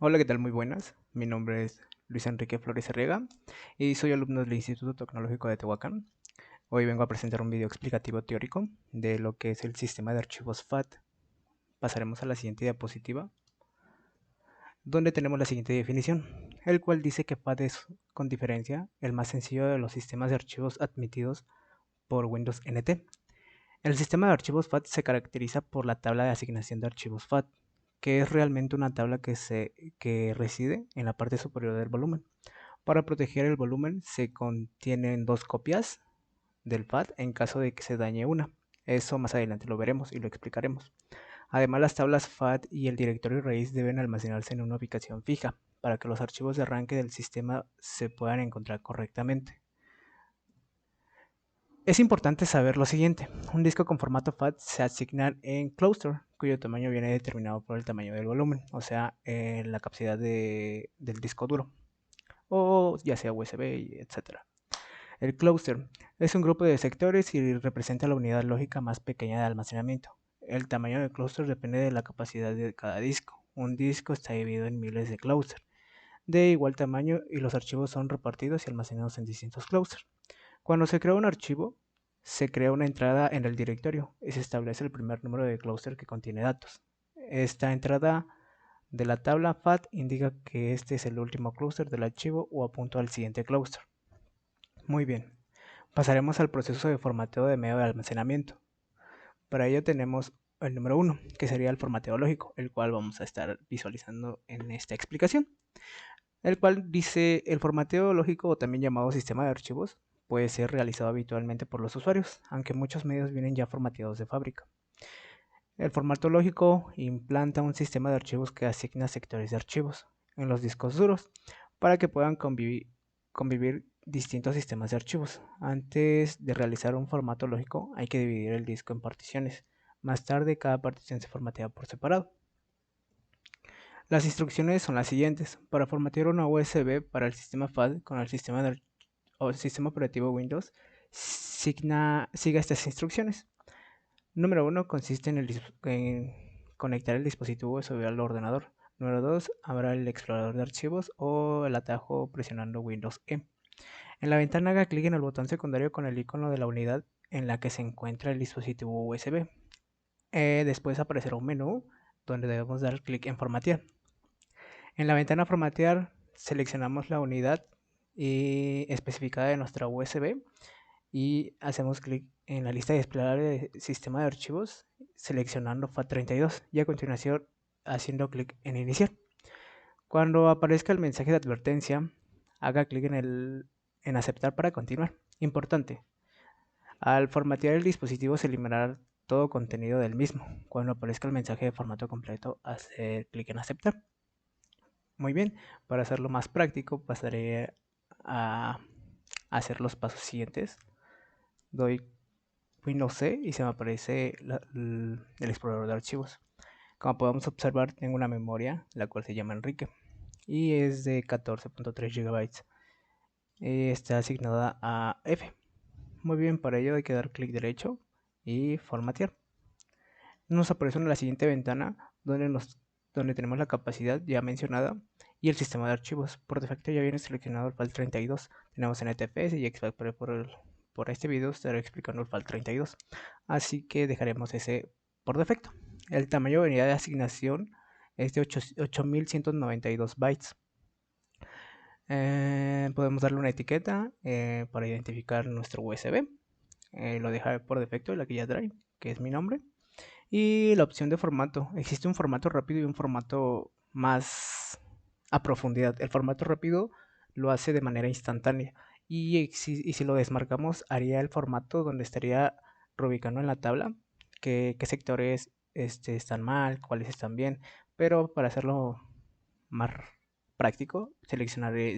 Hola, ¿qué tal? Muy buenas. Mi nombre es Luis Enrique Flores Herrera y soy alumno del Instituto Tecnológico de Tehuacán. Hoy vengo a presentar un video explicativo teórico de lo que es el sistema de archivos FAT. Pasaremos a la siguiente diapositiva, donde tenemos la siguiente definición, el cual dice que FAT es, con diferencia, el más sencillo de los sistemas de archivos admitidos por Windows NT. El sistema de archivos FAT se caracteriza por la tabla de asignación de archivos FAT, que es realmente una tabla que reside en la parte superior del volumen. Para proteger el volumen se contienen dos copias del FAT en caso de que se dañe una. Eso más adelante lo veremos y lo explicaremos. Además, las tablas FAT y el directorio raíz deben almacenarse en una ubicación fija para que los archivos de arranque del sistema se puedan encontrar correctamente. Es importante saber lo siguiente: un disco con formato FAT se asigna en cluster, cuyo tamaño viene determinado por el tamaño del volumen, o sea, la capacidad del disco duro, o ya sea USB, etc. El cluster es un grupo de sectores y representa la unidad lógica más pequeña de almacenamiento. El tamaño del clúster depende de la capacidad de cada disco. Un disco está dividido en miles de clústeres de igual tamaño y los archivos son repartidos y almacenados en distintos clústeres. Cuando se crea un archivo, se crea una entrada en el directorio y se establece el primer número de clúster que contiene datos. Esta entrada de la tabla FAT indica que este es el último clúster del archivo o apunta al siguiente clúster. Muy bien. Pasaremos al proceso de formateo de medio de almacenamiento. Para ello tenemos el número 1, que sería el formateo lógico, el cual vamos a estar visualizando en esta explicación. El cual dice: el formateo lógico, o también llamado sistema de archivos, puede ser realizado habitualmente por los usuarios, aunque muchos medios vienen ya formateados de fábrica. El formato lógico implanta un sistema de archivos que asigna sectores de archivos en los discos duros para que puedan convivir distintos sistemas de archivos. Antes de realizar un formato lógico hay que dividir el disco en particiones. Más tarde cada partición se formatea por separado. Las instrucciones son las siguientes. Para formatear una USB para el sistema FAT con el sistema operativo Windows, siga estas instrucciones. Número 1 consiste en conectar el dispositivo USB al ordenador. Número 2, abra el explorador de archivos o el atajo presionando Windows E. En la ventana haga clic en el botón secundario con el icono de la unidad en la que se encuentra el dispositivo USB. Después aparecerá un menú donde debemos dar clic en formatear. En la ventana formatear seleccionamos la unidad especificada de nuestra USB y hacemos clic en la lista de desplegable de sistema de archivos seleccionando FAT32 y a continuación haciendo clic en iniciar. Cuando aparezca el mensaje de advertencia, haga clic en aceptar para continuar. Importante: al formatear el dispositivo se eliminará todo contenido del mismo. Cuando aparezca el mensaje de formato completo, hacer clic en aceptar. Muy bien, para hacerlo más práctico pasaré a hacer los pasos siguientes. Doy Windows C y se me aparece el explorador de archivos. Como podemos observar, tengo una memoria la cual se llama Enrique y es de 14.3 GB. Está asignada a F. Muy bien, para ello hay que dar clic derecho y formatear. Nos aparece en la siguiente ventana donde tenemos la capacidad ya mencionada y el sistema de archivos. Por defecto ya viene seleccionado el FAT32. Tenemos NTFS y Exfiltrator, pero por este video estaré explicando el FAT32. Así que dejaremos ese por defecto. El tamaño de unidad de asignación es de 8192 bytes. Podemos darle una etiqueta para identificar nuestro USB. Lo dejaré por defecto, la que ya trae, que es mi nombre. Y la opción de formato. Existe un formato rápido y un formato más a profundidad. El formato rápido lo hace de manera instantánea. Y si lo desmarcamos, haría el formato donde estaría reubicando en la tabla qué sectores están mal, cuáles están bien. Pero para hacerlo más práctico, se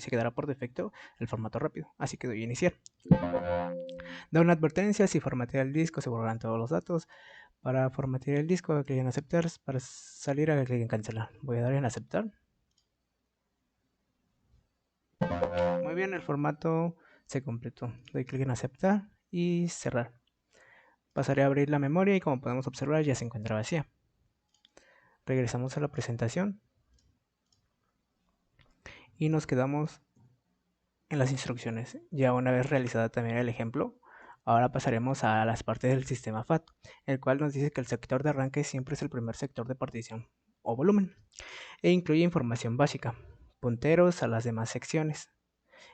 quedará por defecto el formato rápido. Así que doy a iniciar. Da una advertencia: si formatea el disco se borrarán todos los datos. Para formatear el disco, haga clic en aceptar. Para salir, haga clic en cancelar. Voy a dar en aceptar. Muy bien, el formato se completó. Doy clic en aceptar y cerrar. Pasaré a abrir la memoria y, como podemos observar, ya se encuentra vacía. Regresamos a la presentación. Y nos quedamos en las instrucciones. Ya una vez realizada también el ejemplo, ahora pasaremos a las partes del sistema FAT, el cual nos dice que el sector de arranque siempre es el primer sector de partición o volumen e incluye información básica, punteros a las demás secciones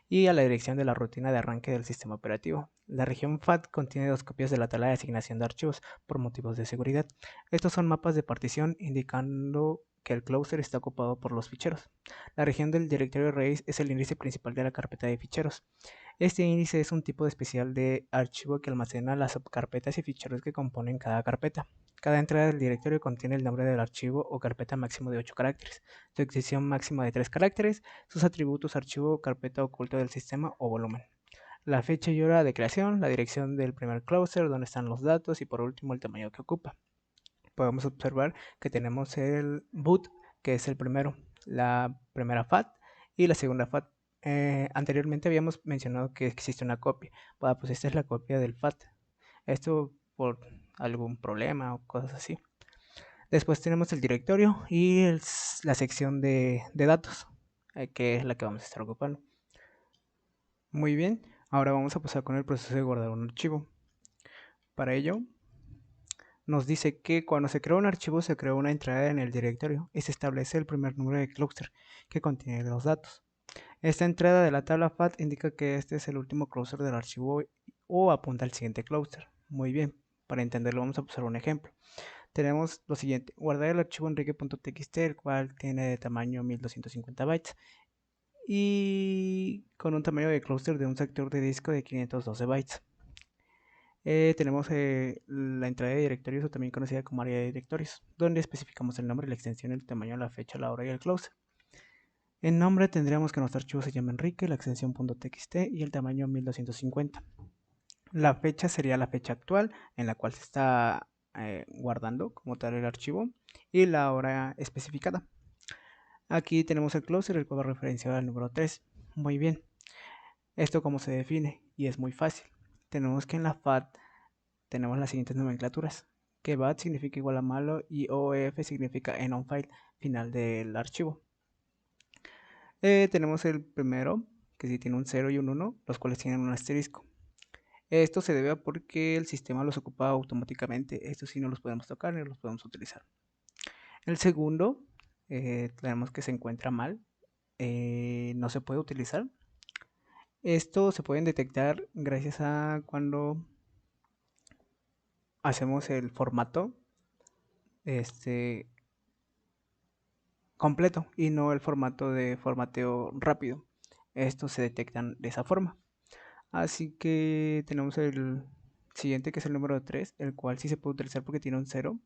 y a la dirección de la rutina de arranque del sistema operativo. La región FAT contiene dos copias de la tabla de asignación de archivos por motivos de seguridad. Estos son mapas de partición indicando que el clúster está ocupado por los ficheros. La región del directorio raíz es el índice principal de la carpeta de ficheros. Este índice es un tipo especial de archivo que almacena las subcarpetas y ficheros que componen cada carpeta. Cada entrada del directorio contiene el nombre del archivo o carpeta máximo de 8 caracteres, su extensión máxima de 3 caracteres, sus atributos archivo o carpeta oculta del sistema o volumen, la fecha y hora de creación, la dirección del primer cluster, donde están los datos y por último el tamaño que ocupa. Podemos observar que tenemos el boot, que es el primero, la primera FAT y la segunda FAT. Anteriormente habíamos mencionado que existe una copia. Bueno, pues esta es la copia del FAT. Esto por algún problema o cosas así. Después tenemos el directorio y la sección de datos, que es la que vamos a estar ocupando. Muy bien, ahora vamos a pasar con el proceso de guardar un archivo. Para ello, nos dice que cuando se crea un archivo se crea una entrada en el directorio y se establece el primer número de clúster que contiene los datos. Esta entrada de la tabla FAT indica que este es el último clúster del archivo o apunta al siguiente clúster. Muy bien, para entenderlo vamos a usar un ejemplo. Tenemos lo siguiente: guardar el archivo enrique.txt, el cual tiene de tamaño 1250 bytes y con un tamaño de clúster de un sector de disco de 512 bytes. Tenemos la entrada de directorios, o también conocida como área de directorios, donde especificamos el nombre, la extensión, el tamaño, la fecha, la hora y el clúster. En nombre tendríamos que nuestro archivo se llama Enrique, la extensión .txt y el tamaño 1250. La fecha sería la fecha actual en la cual se está guardando como tal el archivo y la hora especificada. Aquí tenemos el clúster, el cual va referenciado al número 3. Muy bien. Esto cómo se define, y es muy fácil. Tenemos que en la FAT tenemos las siguientes nomenclaturas, que BAT significa igual a malo y OF significa end on file, final del archivo. Tenemos el primero, que sí tiene un 0 y un 1, los cuales tienen un asterisco. Esto se debe a porque el sistema los ocupa automáticamente. Estos sí no los podemos tocar ni los podemos utilizar. El segundo, tenemos que se encuentra mal, no se puede utilizar. Esto se pueden detectar gracias a cuando hacemos el formato completo y no el formato de formateo rápido. Estos se detectan de esa forma. Así que tenemos el siguiente, que es el número 3, el cual sí se puede utilizar porque tiene un 0.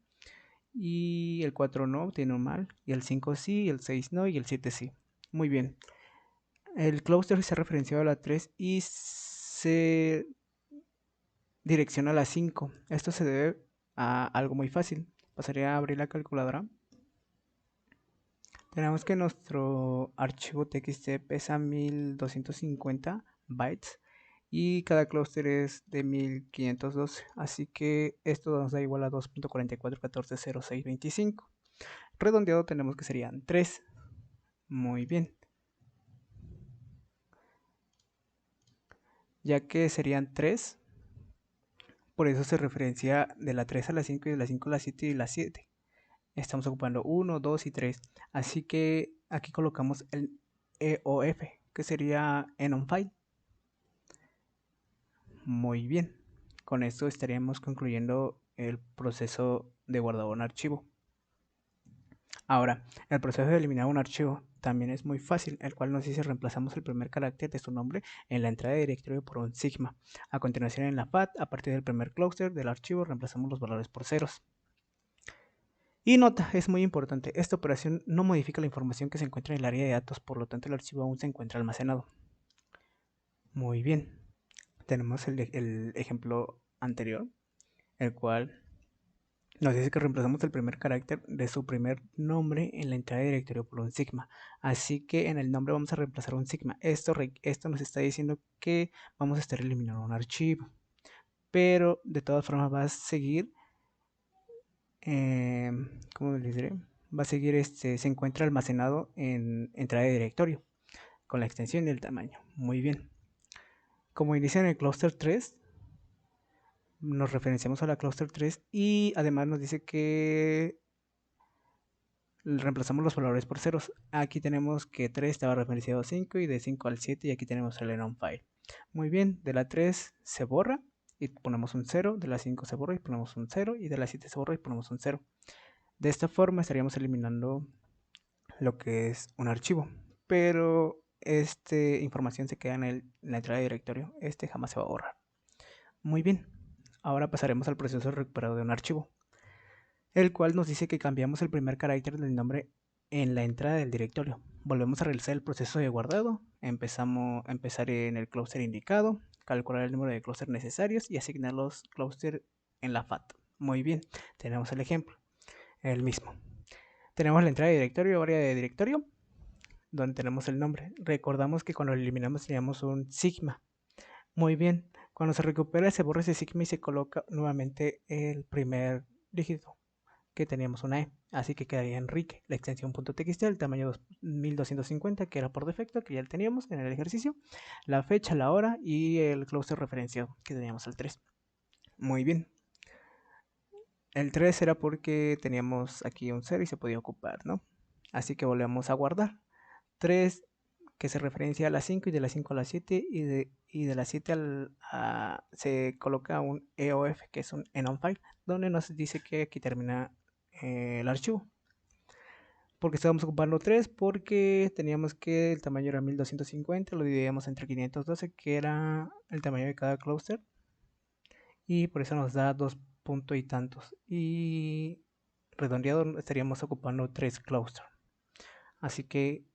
Y el 4 no, tiene un mal. Y el 5 sí, y el 6 no, y el 7 sí. Muy bien. El clúster se ha referenciado a la 3 y se direcciona a la 5. Esto se debe a algo muy fácil. Pasaría a abrir la calculadora. Tenemos que nuestro archivo txt pesa 1250 bytes y cada clúster es de 1512, así que esto nos da igual a 2.44140625. Redondeado tenemos que serían 3. Muy bien. Ya que serían 3, por eso se referencia de la 3 a la 5 y de la 5 a la 7 y la 7. Estamos ocupando 1, 2 y 3. Así que aquí colocamos el EOF, que sería end on file. Muy bien. Con esto estaríamos concluyendo el proceso de guardar un archivo. Ahora, el proceso de eliminar un archivo también es muy fácil, el cual nos dice reemplazamos el primer carácter de su nombre en la entrada de directorio por un sigma. A continuación en la FAT, a partir del primer clúster del archivo, reemplazamos los valores por ceros. Y nota, es muy importante, esta operación no modifica la información que se encuentra en el área de datos, por lo tanto el archivo aún se encuentra almacenado. Muy bien, tenemos el ejemplo anterior, el cual nos dice que reemplazamos el primer carácter de su primer nombre en la entrada de directorio por un sigma. Así que en el nombre vamos a reemplazar un sigma. Esto nos está diciendo que vamos a estar eliminando un archivo. Pero de todas formas va a seguir, ¿cómo les diré? Va a seguir, se encuentra almacenado en entrada de directorio. con la extensión y el tamaño. Muy bien. Como inicia en el clúster 3, nos referenciamos a la clúster 3 y además nos dice que reemplazamos los valores por ceros. Aquí tenemos que 3 estaba referenciado a 5 y de 5 al 7 y aquí tenemos el enum file. Muy bien, de la 3 se borra y ponemos un 0, de la 5 se borra y ponemos un 0 y de la 7 se borra y ponemos un 0. De esta forma estaríamos eliminando lo que es un archivo, pero esta información se queda en la entrada de directorio, jamás se va a borrar. Muy bien, ahora pasaremos al proceso de recuperado de un archivo, el cual nos dice que cambiamos el primer carácter del nombre en la entrada del directorio. Volvemos a realizar el proceso de guardado, empezar en el clúster indicado, calcular el número de clústeres necesarios y asignar los clústeres en la FAT. Muy bien, tenemos el ejemplo, el mismo. Tenemos la entrada de directorio, área de directorio, donde tenemos el nombre. Recordamos que cuando lo eliminamos teníamos un sigma. Muy bien, cuando se recupera se borra ese sigma y se coloca nuevamente el primer dígito, que teníamos una E, así que quedaría Enrique, la extensión .txt, el tamaño 1250, que era por defecto, que ya lo teníamos en el ejercicio, la fecha, la hora y el clúster referenciado, que teníamos el 3. Muy bien. El 3 era porque teníamos aquí un 0 y se podía ocupar, ¿no? Así que volvemos a guardar. 3 que se referencia a las 5 y de las 5 a las 7 y de las 7 se coloca un EOF, que es un enum file, donde nos dice que aquí termina el archivo. Porque estábamos ocupando 3 porque teníamos que el tamaño era 1250, lo dividíamos entre 512, que era el tamaño de cada clúster, y por eso nos da 2 puntos y tantos, y redondeado estaríamos ocupando 3 clústeres. Así que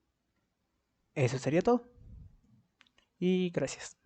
eso sería todo y gracias.